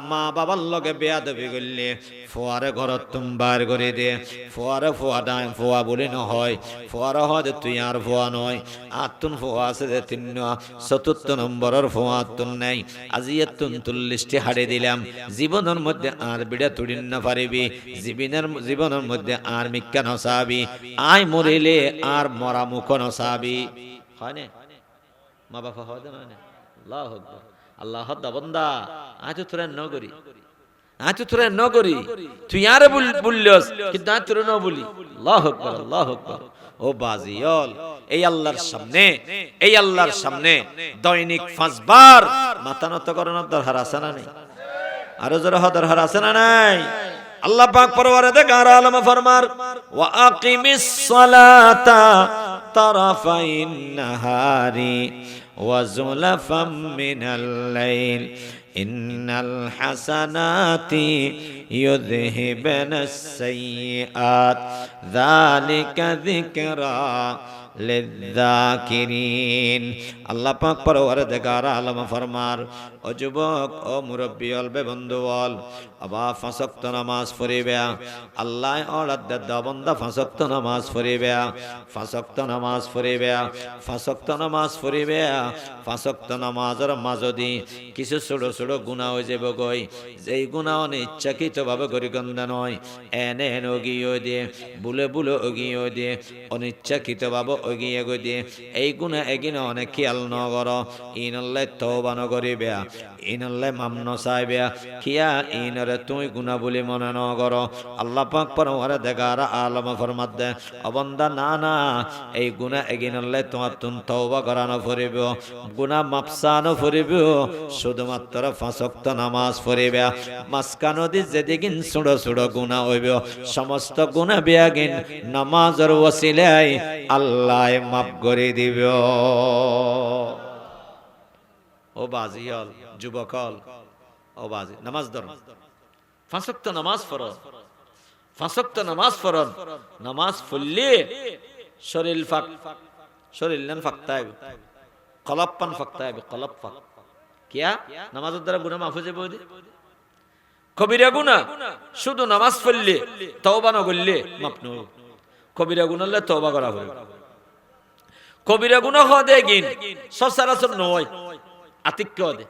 মা বাবার লগে বেয়াদবি করলে ফোয়ারে ঘরত তুমি বার করে দে, ফোয়ারে ফোয়া ডাই ফোয়া বলে নহয়, ফোয়ারে হয় তুই আর ফোয়া নয়, আতুন ফোয়া আছে যে তিন চতুর্থ নম্বরের ফোয়া তুন নাই আজি তুন 40টি হাড়ে দিলাম জীবনের মধ্যে আর বিড়া তুড়িন না পারিবি জীবনের মধ্যে আর মিক্কা নসাবি আয় মরিলে আর মরা মুখ নসাবি হয় না মা বাবা হয় না আল্লাহু আকবার আল্লাহ বন্দা আজ তোরা নগরী আজ তোরা নগরী তুই আর বললস কিন্তু আজ তোরা ন বলি আল্লাহু আকবার আল্লাহু আকবার ও বাজিয়ল এই আল্লাহর সামনে দৈনিক 5 বার মাথা নত করানোর দরকার আছে না নেই আরো জোরে দরকার আছে না নাই আল্লাহ পাক পরওয়ারদিগার আলম ফরমার ওয়া আকিমিস সালাতা তারাফাইন নাহারি ওয়া যুলাফাম মিনাল লাইল ইন্নাল হাসানাতি ইউযহিবানাস সাইয়্যাত যালিকা যিকরা লিযযাকিরিন আল্লাহ পাক পরওয়ারদিগার আলম ফরমার ও যুবক ও মুরব্বী অল বন্ধু বল আবা 5 ওয়াক্ত নামাজ পড়িবে আল্লাহ অর্ডার দে বান্দা 5 ওয়াক্ত নামাজ পড়িবে 5 ওয়াক্ত নামাজ পড়িবে 5 ওয়াক্ত নামাজ পড়িবে 5 ওয়াক্ত নামাজের মাঝদি কিছু ছোট ছোট গুনাহ হয়ে যাবে গই যেই গুনাহ অনিচ্ছাকৃতভাবে গরিগন্ধা নয় এনে ওগিয়ে দিয়ে বুলে বুলে ওগিয়ে দিয়ে অনিচ্ছাকৃতভাবে ওগিয়ে গই দিয়ে এই গুনাহ এগিনে অনেক খেয়াল নগর ইনাল্লাহ তওবা নগরিবে ইনাল্লাহ মামন চাইবে কিয়া ইনরে তুই গুনাহ বলি মনে নগর আল্লাহ পাক পরওয়ারদিগার আলম ফরমাত দে অবন্দা না না এই গুনাহ এগিনাল্লাহ তোমার তুন তওবা করানো পড়িব গুনাহ মাপসানো পড়িব শুধুমাত্র 5 ওয়াক্ত নামাজ পড়িবে মাসকানো দি যেদিন ছোট ছোট গুনাহ হইব সমস্ত গুনাহ বিয়াগিন নামাজের ওসিলায় আল্লাহ মাফ করে দিব ও বাজিয়াল যুবকল ও বাজি নামাজ ধরো 5 ওয়াক্ত নামাজ পড়ো 5 ওয়াক্ত নামাজ পড়ো নামাজ পড়লে শরীর ফাক শরীর নেন ফাকতাই কলব পান ফাকতাই কলব ফাক কিয়া নামাজের দ্বারা গুনাহ মাফ হয়ে যাবে কবিরা গুনাহ শুধু নামাজ পড়লে তওবা না করলে মাফ নয় কবিরা গুনাহ হলে তওবা করা হবে কবিরা গুনাহ হদে গিন সচরাচর নয় আতিক্য দে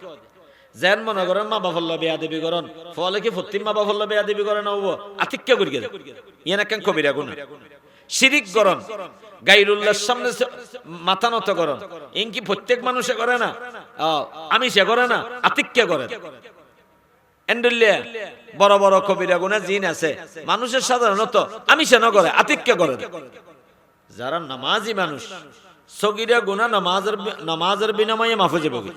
যেন মনে করেন মা বাবা বিয়া দেবী করেন ফলে কি ফতিম মা বাবা বিয়া দেবী করেন হবো আতিক্য করি গেল ইয়ান কেন কবিরা গুনাহ শিরিক করেন গায়রুল্লাহর সামনে মাথা নত করেন ইনকি প্রত্যেক মানুষে করে না আমি সে করে না আতিক্য করে এন্ডুল্লিয়া বড় বড় কবিরা গুনাহ জিন আছে মানুষের সাধারণত আমি সে না করে আতিক্য করে যারা নামাজি মানুষ সগীরা গুনাহ নামাজের বিনিময়ে মাফ হয়ে যাবে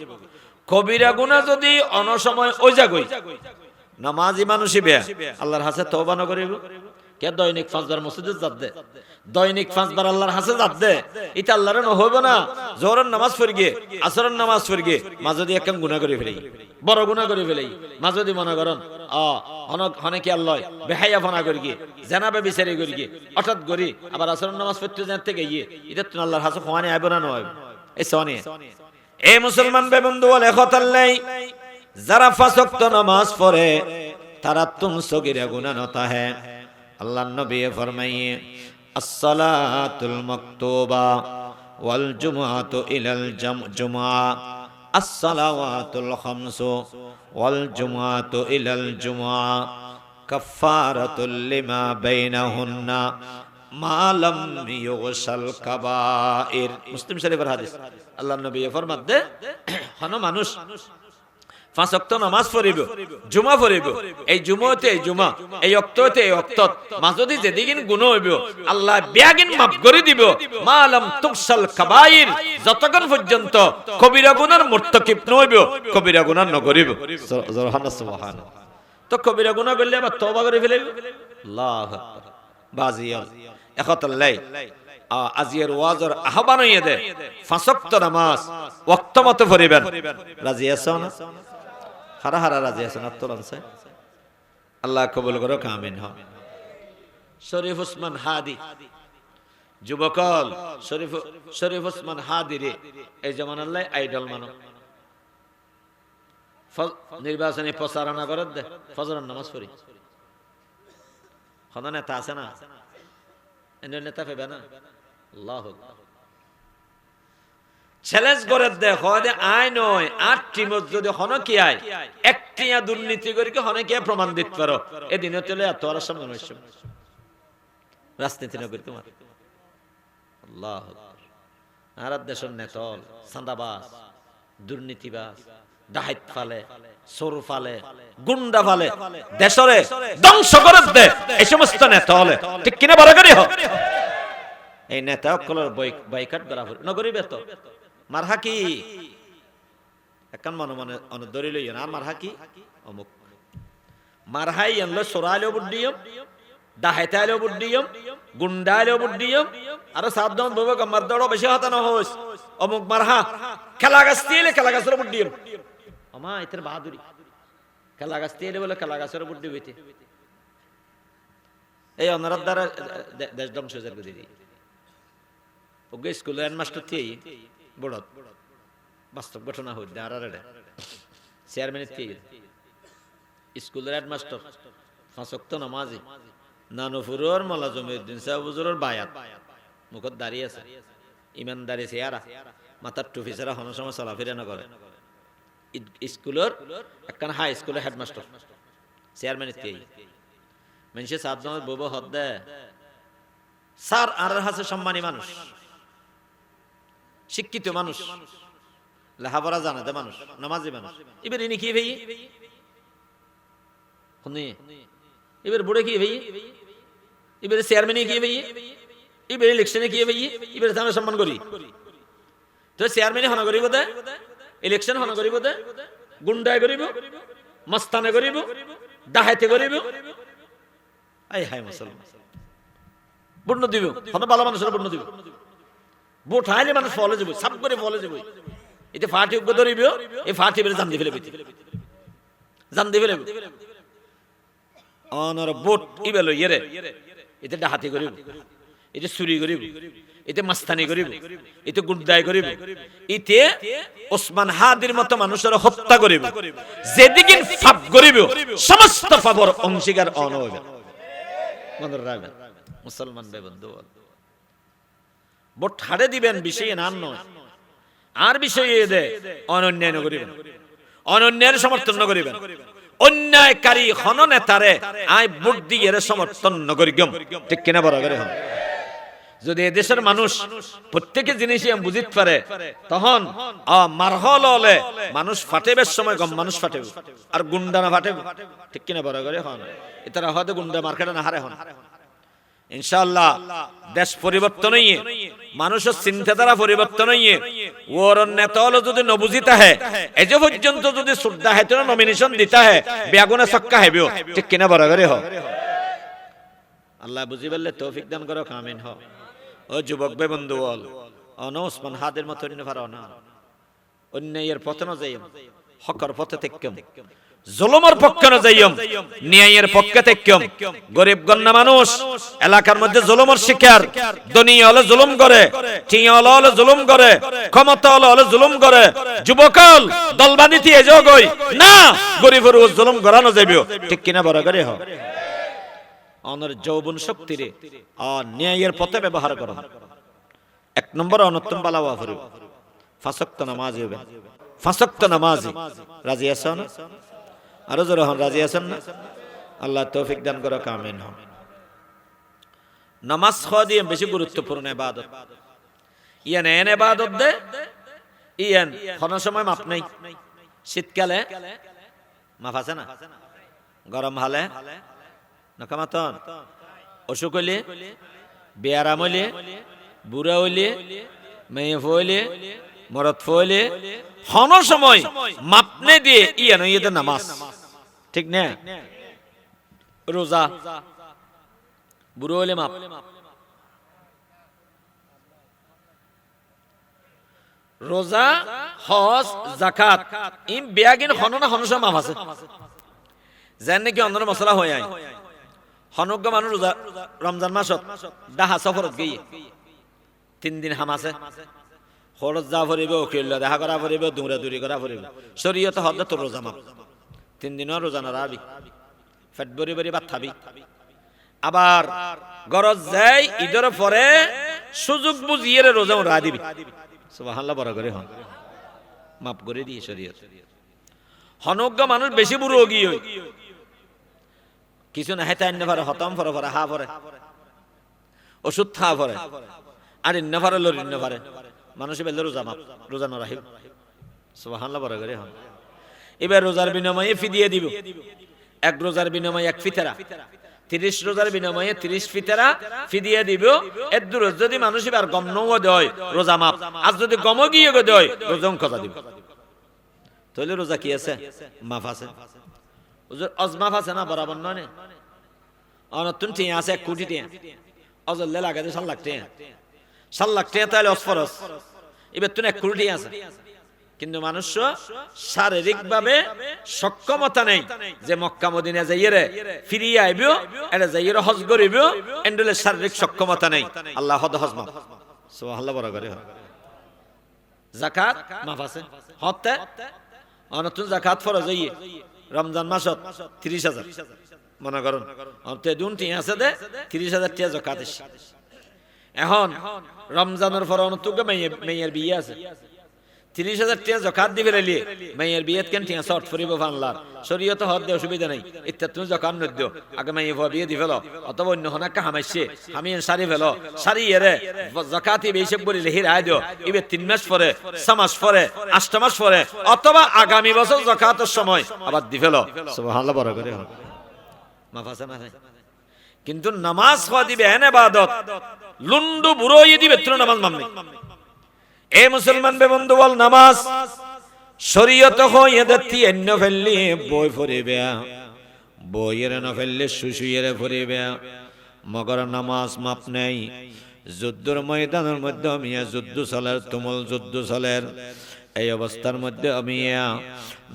কবিরা গুনাহ যদি অনসময় ওই জাগই নামাজি মানুষই বেয়া আল্লাহর হাতে তওবা না করিব কে দৈনিক 5 বার মসজিদে যাত দে দৈনিক 5 বার আল্লাহর হাতে যাত দে এটা আল্লাহর ন হইব না জোহরের নামাজ পড়ি গে আসরের নামাজ পড়ি গে মাঝদি একদম গুনাহ করে ফেলি বড় গুনাহ করে ফেলি মাঝদি মনে করেন অনেক কি আল্লাহ বেহায়া ফনা করি গে জানাবে বিচারি করি গে হঠাৎ গরি আবার আসরের নামাজ পড়তে যাতে গিয়ে এটা তো আল্লাহর হাতে খোয়ানি আইব না নয় এই সনে এ মুসলমান বেবন্ধু বলে খতাল্লাই যারা 5 ওয়াক্ত নামাজ পড়ে তারা তুম সগীরা গুনাহ নতা হ্যায় আল্লাহ নবী ফরমাইয়ে আসসালাতুল মাকতুবা ওয়াল জুমআতু ইলাল জুমআ আসসালাওয়াতুল খামসু ওয়াল জুমআতু ইলাল জুমআ কাফফারাতুল লিমা বাইনাহুন্না মা লাম ইউগসাল কাবাইর মুসলিম শরীফের হাদিস আল্লাহ নবী ফরমাত দে হন মানুষ 5 ওয়াক্ত নামাজ পড়িব জুমা পড়িব এই জুমাতে এই জুমা এই ওয়াক্ততে এই ওয়াক্তত মাঝদি যেদিন গুনাহ হইব আল্লাহ বিয়াগিন মাফ করে দিব মালাম তুকসাল কাবাইর যতক্ষণ পর্যন্ত কবিরা গুনার মুর্তাকিব নইব কবিরা গুনাহ নকরিব সুবহানাল্লাহ তো কবিরা গুনাহ করলে আবার তওবা করে ফেলিব আল্লাহু আকবার বাজিয়াল ইখতাল্লাই আজিয়ার ওয়াজর আহ্বান হইয়ে দে 5 ওয়াক্ত নামাজ ওয়াক্ত মতো পড়িবেন রাজি আছো না হারা হারা রাজি আছেন আত্মরানছে আল্লাহ কবুল করো আমিন হ শরীফ ওসমান হাদি যুবকল শরীফ ওসমান হাদি রে এই জামানাল্লাহ আইডল মানো নির্বাচনী প্রচারণা করে দে ফজরের নামাজ পড়ি কোন নেতা আছে না এনে নেতা পেবে না আল্লাহু আকবার চ্যালেঞ্জ করে দেখো যে আয় নয় 8 টিমত যদি হন কি আয় একটিয়া দুর্নীতি করে কি হনে কি প্রমাণ দিতে পারো এদিন চলে এত আর সামনে নইছো রাজনীতি না করে তোমার আল্লাহ আর দেশের নেতল সান্দাবাজ দুর্নীতিবাজ ডাহাত ফালে চোর ফালে গুন্ডা ফালে দেশরে ধ্বংস করে দে এই সমস্ত নেতা হলে ঠিক কিনা বড় করি হোক এই নেতা সকলের বয়কট করা নগরীবে তো মারহা কি এখন মনে মনে অনদরি লইও না মারহা কি অমুক মারহাই আনলো সোরাইলো বুদ্ধিয়ম ডাহাইতাইলো বুদ্ধিয়ম গুন্ডাইলো বুদ্ধিয়ম আর সাবধান বাবা কামার দড়ো বেশি হতা না হোস অমুক মারহা খেলা গাছতিলে খেলা গাছের বুদ্ধিয়ম আমা ইতর বাহাদুরি খেলা গাছতিলে বলে খেলা গাছের বুদ্ধি হইতে এই অনারার দ্বারা দেশ ধ্বংস হয়ে যাবে দিদি ওকে স্কুলের হেডমাস্টার থেকে বড় বাস্তব ঘটনা হইতে আর চেয়ারম্যানের থেকে স্কুলের হেডমাস্টার 5 ওয়াক্ত নামাজি নানুপুরের মালা জমিউদ্দিন সাহেব হুজুরের বায়াত মুখত দাঁড়িয়ে আছে ইমানদারি চেহারা মাথার টুপি ছাড়া কোনো সময় চলাফেরা না করে স্কুলের একখান হাই স্কুলের হেডমাস্টার চেয়ারম্যানের থেকে মানুষে সাবধান বউ হদ দেয় স্যার আর হাসে সম্মানী মানুষ শিক্ষিত মানুষ লেখাপড়া জানাতে মানুষ নামাজি মানুষ এবার ইনি কি ভাই এবার বুড়ে কি ভাই এবার চেয়ারম্যানে কি ভাই এবার ইলেকশনে কি ভাই এবার আমরা সম্মান করি তো চেয়ারম্যানে হনা করিব দে ইলেকশন হনা করিব দে গুন্ডায় করিব মস্তানে করিব ডাহাইতে করিব আই হাই মুসলমান বন্য দিব হন ভালো মানুষের বন্য দিব ভোট হাইলে মানুষ ফলে যাব সব করে ফলে যাব এতে ফাটি উগ্র ধরিব এই ফাটি বেলে জান দি ফেলে জান দি ফেলে অনর ভোট ইবেলো ইরে এতে ডাহাতি করিব এতে চুরি করিব এতে মাস্তানি করিব এতে গুন্ডাই করিব এতে ওসমান হাদির মতো মানুষের হত্যা করিব যেদিকে পাপ করিব সমস্ত পাপর অংশীদার অন হইবে মনে রাখবেন মুসলমান ভাই বন্ধু ভোট হারে দিবেন বিষয়ে নাম নয় আর বিষয়ে দে অনন্যায় করিবেন অনন্যায়ের সমর্থন করিবেন অন্যায়কারী হন নেতারে আই ভোট দিয়ে সমর্থন করিগম ঠিক কিনা বরাবর হন যদি দেশের মানুষ প্রত্যেকটা জিনিসই বুঝিতে পারে তখন মারহল হলে মানুষ ফাটেবের সময় গম মানুষ ফাটেব আর গুন্ডা না ফাটেব ঠিক কিনা বরাবর হন এটারা হয়তো গুন্ডা মার্কেটে না হারে হন ইনশাআল্লাহ দেশ পরিবর্তন হইয়ে মানুষের চিন্তাধারা পরিবর্তন হইয়ে ওর নেতা হলো যদি নবুঝিতা হয় এই যে পর্যন্ত যদি শ্রদ্ধা হেতু নমিনেশন দিতা হয় বেগুনে ছক্কা হেবিও ঠিক কিনা বরাবরই হ আল্লাহ বুঝি বললে তৌফিক দান করো আমিন হ ও যুবক ভাই বন্ধু বল অন ওসমান হাদের মতো অন্য পারো না অন্যায়ের পথে না যাইম হকর পথে থেকম জুলুমের পক্ষে না যাইম ন্যায়ের পক্ষে থেকম গরিব গণ্য মানুষ এলাকার মধ্যে জুলুমের শিকার দুনিয়া হলে জুলুম করে টিয়া হলে জুলুম করে ক্ষমতা হলে জুলুম করে যুবকল দলবানিতে এজো গই না গরিবের জুলুম করানো যাবে ঠিক কিনা বড় করে হ অনর যৌবন শক্তিরে ন্যায়ের পথে ব্যবহার করো 1 নম্বর অনত্তম বালাওয়া ফরি 5 ওয়াক্ত নামাজ হবে 5 ওয়াক্ত নামাজ রাজি আছেন আরো জোরে হন রাজি আছেন না আল্লাহ তৌফিক দান করো আমিন হ নামাজ খাদিম বেশি গুরুত্বপূর্ণ ইবাদত ইয়ান এন ইবাদত দে ইয়ান কোন সময় মাপ নাই শীতকালে মাপ আছে না গরম হলে নকামাতন অসুখ হইলে বেয়ারাম হইলে বুড়া হইলে মেয়ে হইলে মরদ হইলে হন সময় মাপনে দিয়ে ইয়ান ইয়েতে নামাজ ঠিক না রোজা বুড়ো হইলে মাপ রোজা হজ যাকাত ইম বেয়াগিন হন না হন সময় মাপ আছে যেন নাকি অন্য মশলা হয়ে আয় হনজ্ঞ মানুষ রোজা রমজান মাসত দাহা সফরত গিয়ে 3 দিন হামাছে খরচ যা ভরিব ওকিল দেখা করা ভরিব দৌড়া দৌড়ি করা ভরিব শরীয়ত হদ তোর রোজা মাপ 3 দিনও রোজা না রাবি ফেট ভরি ভরি ভাত খাবি আবার গরজ যাই ঈদের পরে সুযোগ বুঝিয়ে রোজা রা দিবি সুবহানাল্লাহ বড় করে হন মাফ করে দিয়ে শরীয়ত হনজ্ঞ মানুষ বেশি বুড়ো গিয়ে হই কিছু না হেতা ইন্নে পারে হতম ফরে ফরে হা ফরে ওষুধ থা ফরে আর ইন্নে পারে লর ইন্নে পারে মানুষে বেলে রোজা মাপ রোজা ন রাখিব সুবহানাল্লাহ বড় করে হন এবার রোজার বিনিময়ে ফিদিয়ে দিব এক রোজার বিনিময়ে এক ফিতরা 30 রোজার বিনিময়ে 30 ফিতরা ফিদিয়ে দিব এর দূর যদি মানুষ এবার গম নও দেয় রোজা মাপ আর যদি গম গিয়ে গো দেয় রোজা কথা দিব তাহলে রোজা কি আছে মাফ আছে হুজুর অজমাফ আছে না বরাবর নয় অনতুন ঠিক আছে 1 কোটি টাকা অজল্লে লাগাতে 7 লাখ টাকা 7 লাখ টাকা তাহলে অসফরস এবার তুই 1 কোটি আছে কিন্তু মানুষ শারীরিক ভাবে সক্ষমতা নেই যে মক্কা মদিনা যাইরে ফিরিয়ে আইব এটা যাইরে হজ করিব এন্ডলে শারীরিক সক্ষমতা নেই আল্লাহ হজ মাফ সুবহানাল্লাহ বড় করে যাকাত মাফ আছে হতে অনতুন যাকাত ফরজ হই রমজান মাসত 30,000 মনে করুন অতে দুনটি আছে দে 30,000 টাকা যাকাত এখন রমজানের পর অনতুকে মেয়ের বিয়ে আছে 30,000 টাকা যাকাত দিবে রেলি মেয়ের বিয়েত কেন টিয়া শর্ট ফরিব ফানলার শরীয়ত হদ দে অসুবিধা নাই ইত্তা তুমি যাকাত ন দিও আগে মেয়ে বিয়ে দি ফেলো অথবা অন্য হনা কা হামাইছে আমি সারি ফেলো সারি এরে যাকাতি বেশি বলি লেহির আই দিও ইবে 3 মাস পরে 6 মাস পরে 8 মাস পরে অথবা আগামী বছর যাকাতের সময় আবার দি ফেলো সুবহানাল্লাহ বড় করে মাফ আছে না কিন্তু নামাজ পড়া দিবে এনে ইবাদত লুন্ডু বুড়োই দিবে তুই নামাজ মানবে এ মুসলমান বে বন্ধু বল নামাজ শরীয়ত হইয়া দতি অন্য ফেললি বই ফরিবে বইয়ের না ফেললে সুসুইয়ের ফরিবে মগর নামাজ মাপ নেই যুদ্ধের ময়দানের মধ্যে মিয়া যুদ্ধ চলের তুমুল যুদ্ধ চলের এই অবস্থার মধ্যে আমি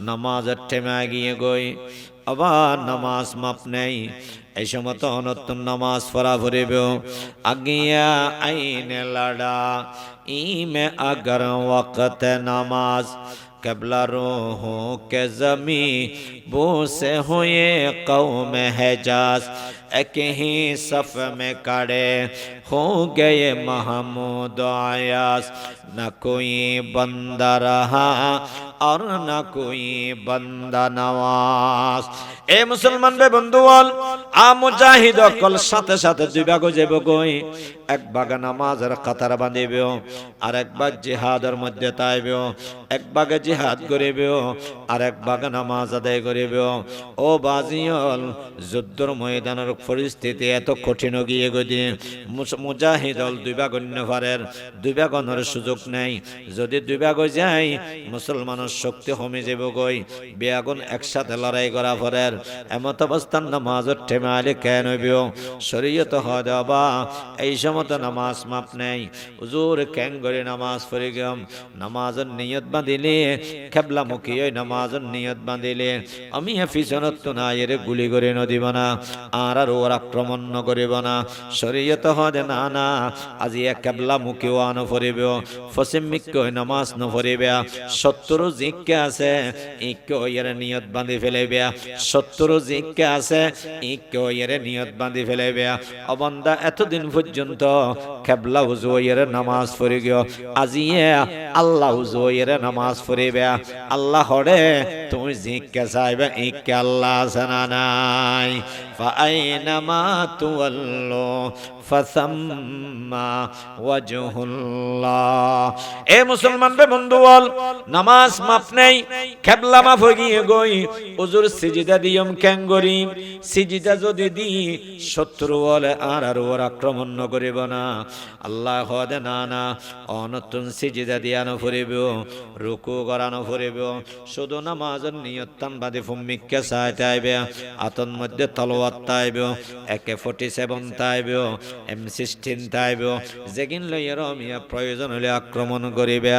নামাজের টেমে গিয়ে গই আবার নামাজ মাপ নেই এই সময় তো নতুন নামাজ পড়া ফুরিব আগিয়া আইনে লাডা ইমে अगर वक्त नमाज कबला रूहों के जमी बो से हुए कौम हिजाज एक ही सफ में खड़े हो गए महमूद आयास न कोई बंदा रहा और न कोई बंदा नवाज ए मुसलमान बे बंधुवाल आ मुजाहिद कल साथे साथे दुई भाग যাব গই এক ভাগ নামাজের কাতার বাঁধিবে আর এক ভাগ জিহাদের মধ্যে তাইবে এক ভাগ জিহাদ করিবে আর এক ভাগ নামাজ আদায় করিবে ও বাজিয়ল যুদ্ধের ময়দানের পরিস্থিতি এত কঠিন গিয়ে গদি মুজাহিদ দল দুই ভাগ অন্য ফারের দুই ভাগ অন্যর সুযোগ নাই যদি দুই ভাগ যায় মুসলমানের শক্তি কমে যাব গই বেয়াগুন একসাথে লড়াই করা ফরের এমত অবস্থান নামাজের ঠেমালে কেন হইবে শরীয়ত হদবা এই সমত নামাজ মাপ নেই হুজুর কেন করে নামাজ পড়ে গেম নামাজের নিয়ত বাঁধিলে কিবলা মুখী হই নামাজের নিয়ত বাঁধিলে আমি পিছনত তো না এর গুলি করে নদিব না আর ওর আক্রমণ ন করিব না শরীয়ত হদে না না আজি এক কিবলা মুখী আনো পড়িব পশ্চিমিক কই নামাজ ন পড়িবে 70 জিক্কে আছে ইকো এর নিয়ত বাঁধি ফেলেবে 70 জিক্কে আছে ইকো এর নিয়ত বাঁধি ফেলেবে অবন্দা এতদিন পর্যন্ত কিবলা হুজুয়ের নামাজ পড়ি গিয়ে আজিয়ে আল্লাহ হুজুয়ের নামাজ পড়িবে আল্লাহ হরে তুমি জিক্কে চাইবে ইকে আল্লাহ আছে না নাই ফাআইনামা তুওয়াল্লু ফাসাম্মা ওয়াজহুল্লাহ এ মুসলমান বে বন্ধু বল নামাজ মাপ নেই কিবলা মাফ হয়ে গিয়ে গই হুজুর সিজদা দিয়ম কেন করি সিজদা যদি দি শত্রু বলে আর ওর আক্রমণ ন করিব না আল্লাহ হদে না না অনতুন সিজদা দিয়ানো ফুরিব রুকু করানো ফুরিব শুধু নামাজের নিয়ত টান বাদে ফুমিককে চাইবে আতন মধ্যে তলোয়ার তাইব AK-47 তাইব M16 তাইব যেগিন লইয়ের মিয়া প্রয়োজন হলে আক্রমণ করিবে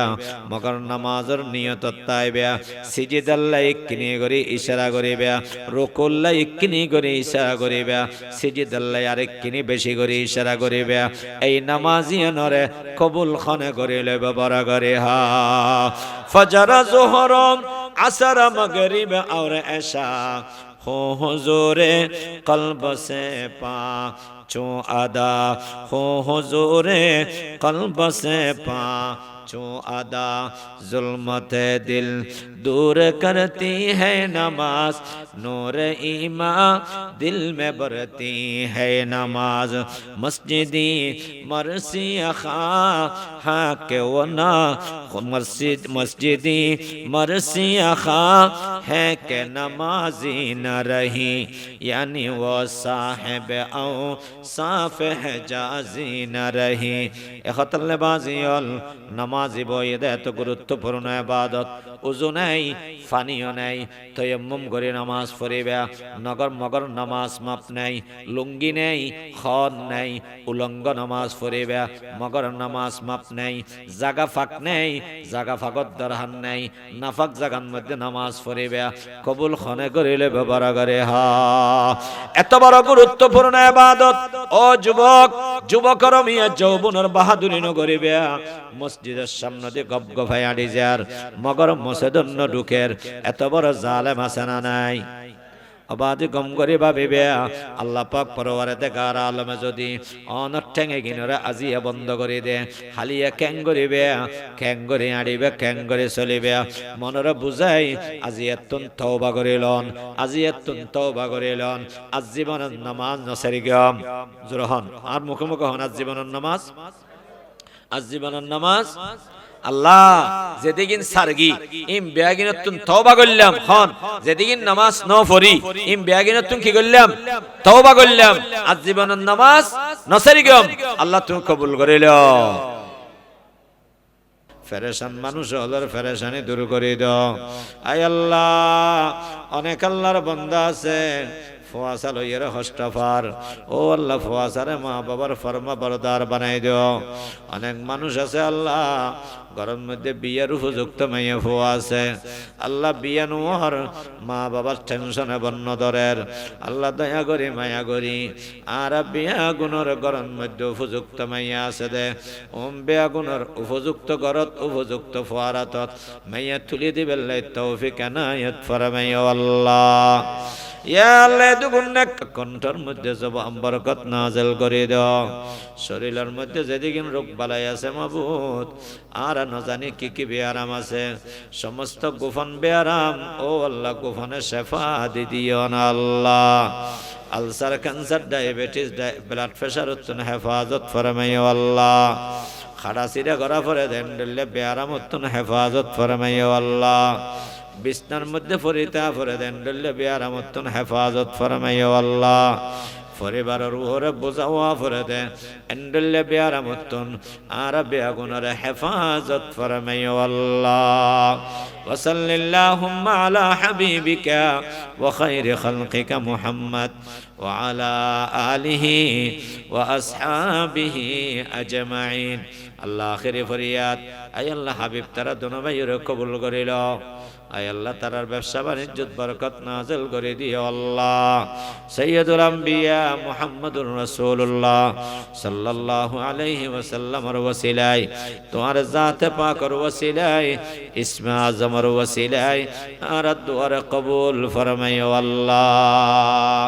মগর নামাজের নিয়ত তাইবে সিজদাল্লাহ ইকনি করে ইশারা করিবে রুকুল্লাহ ইকনি করে ইশারা করিবে সিজদাল্লাহ আরেকনি বেশি করে ইশারা করিবে এই নামাজি নরে কবুল খানে করিলে বাবা করে হা ফজর যোহর আসর মাগরিব और ऐशा हो हुजूरे कल्ब से पांचों अदा हो हुजूरे कल्ब से चो अदा जुल्मत दिल दूर करती है नमाज नूर ईमान दिल में बरती है नमाज मस्जिदी मरसी खा हाँ के वो ना मस्जिदी मरसी खा है के नमाजी न रही यानी वो साहिब औ साफ हेजाजी न रही एखतल्लेबाजी অল নামাজি বইয়ে দেয় এত গুরুত্বপূর্ণ ইবাদত উযু নাই পানিও নাই তায়াম্মুম করে নামাজ পড়িবা নগর মগর নামাজ মাপ নাই লুঙ্গি নাই খন নাই উলঙ্গ নামাজ পড়িবা মগর নামাজ মাপ নাই জাগা ফাঁক নাই জাগা ফাঁকত দরহান নাই নাফাক জাগার মধ্যে নামাজ পড়িবা কবুল খনে করিলে ব্যবহার করে হা এত বড় গুরুত্বপূর্ণ ইবাদত ও যুবক যুবকর মিয়া যৌবনের বাহাদুরি নগরিবে মসজিদের সামনে দিয়ে গপ গপাই আড়ি যার মগর মসজিদন্য ঢুকের এত বড় জালেম আছে না নাই অবাধি গম করে ভাবিবে আল্লাহ পাক পরওয়ারে গার আলমে যদি অনঠেঙে গিনরে আজিয়া বন্ধ করে দে হালিয়া ক্যাং করিবে ক্যাং করে আড়িবে ক্যাং করে চলিবে মনরে বুঝাই আজি এতুন তওবা করিলন আজি এতুন তওবা করিলন আজ জীবনের নামাজ নসরি গম জুরহন আর মুখে মুখে হন আজ জীবনের নামাজ আজ জীবনের নামাজ আল্লাহ যেদিন সারগি ইম বেয়াগিনতুন তওবা করলাম হন যেদিন নামাজ ন পড়ি ইম বেয়াগিনতুন কি করলাম তওবা করলাম আজ জীবনের নামাজ নসরি গম আল্লাহ তুমি কবুল করিল ফেরেশান মানুষ হলর ফেরেশানি দূর করে দাও আয় আল্লাহ অনেক আল্লাহর বান্দা আছে ফোয়াসা লইয়ের হস্তফার ও আল্লাহ ফোয়াসারে মা বাবার ফরমা বরদার বানাই দিও অনেক মানুষ আছে আল্লাহ ঘরের মধ্যে বিয়ের উপযুক্ত মেয়ে ফোয়া আছে আল্লাহ বিয়া নোয়ার মা বাবার টেনশনে বন্য দরের আল্লাহ দয়া করি মায়া করি আর বিয়া গুণর ঘরের মধ্যে উপযুক্ত মাইয়া আছে দে ওম বিয়া গুণর উপযুক্ত ঘরত উপযুক্ত ফোয়ারাতত মাইয়া তুলি দিবে তৌফিক এনায়েত ফরমাইও আল্লাহ ইয়া আল্লাহ দুগুণ কণ্ঠর মধ্যে জবান বরকত নাযিল করে দাও শরীরের মধ্যে যেদিকে রোগ বালাই আছে মাবুদ আর না জানি কি কি বেয়ারাম আছে সমস্ত গোপন বেয়ারাম ও আল্লাহ গোপনে শেফা দিও না আল্লাহ ulcer cancer diabetes blood pressure উত্তন হেফাজত ফরমাইও আল্লাহ খাড়া সিরা গড়া পরে দেন দিলে বেয়ারাম উত্তন হেফাজত ফরমাইও আল্লাহ বিছনার মধ্যে ফরিতা ফরে দেন দিলে বেয়ারাম উত্তন হেফাজত ফরমাইও আল্লাহ পরিবারের উপরে বোঝাওয়া ফরে দে এন্ডলে বেয়ারামতুন আর বেয়াগুনের হেফাজত ফরমাইও আল্লাহ ওয়া সাল্লাল্লাহুম্মা আলা হাবিবিকা ওয়া খায়রি খালকিকা মুহাম্মদ ওয়া আলা আলিহি ওয়া আসহাবিহি আজমাইন আল্লাহ আখিরি ফরিয়াদ আয় আল্লাহ হাবিব তারা দোনো ভাইয়ের কবুল করিল আয় আল্লাহ তারার ব্যবসা বাণিজ্যত বরকত নাযিল করে দিও আল্লাহ সাইয়্যিদুল আম্বিয়া মুহাম্মদুর রাসূলুল্লাহ সাল্লাল্লাহু আলাইহি ওয়াসাল্লামের ওসিলায় তোমার জাতে পাকের ওসিলায় ইসমে আযমের ওসিলায় আর দুআর কবুল ফরমাইও আল্লাহ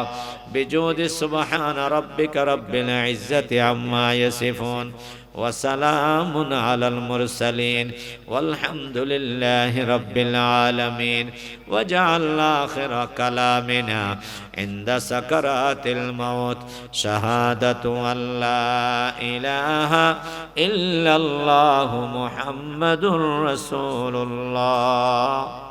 বিজুদি সুবহান রাব্বিকা রাব্বিল ইজ্জাতি আম্মা ইয়াসিফুন وسلام على المرسلين والحمد لله رب العالمين وجعل آخر كلامنا عند سكرات الموت شهادة أن لا إله إلا الله محمد رسول الله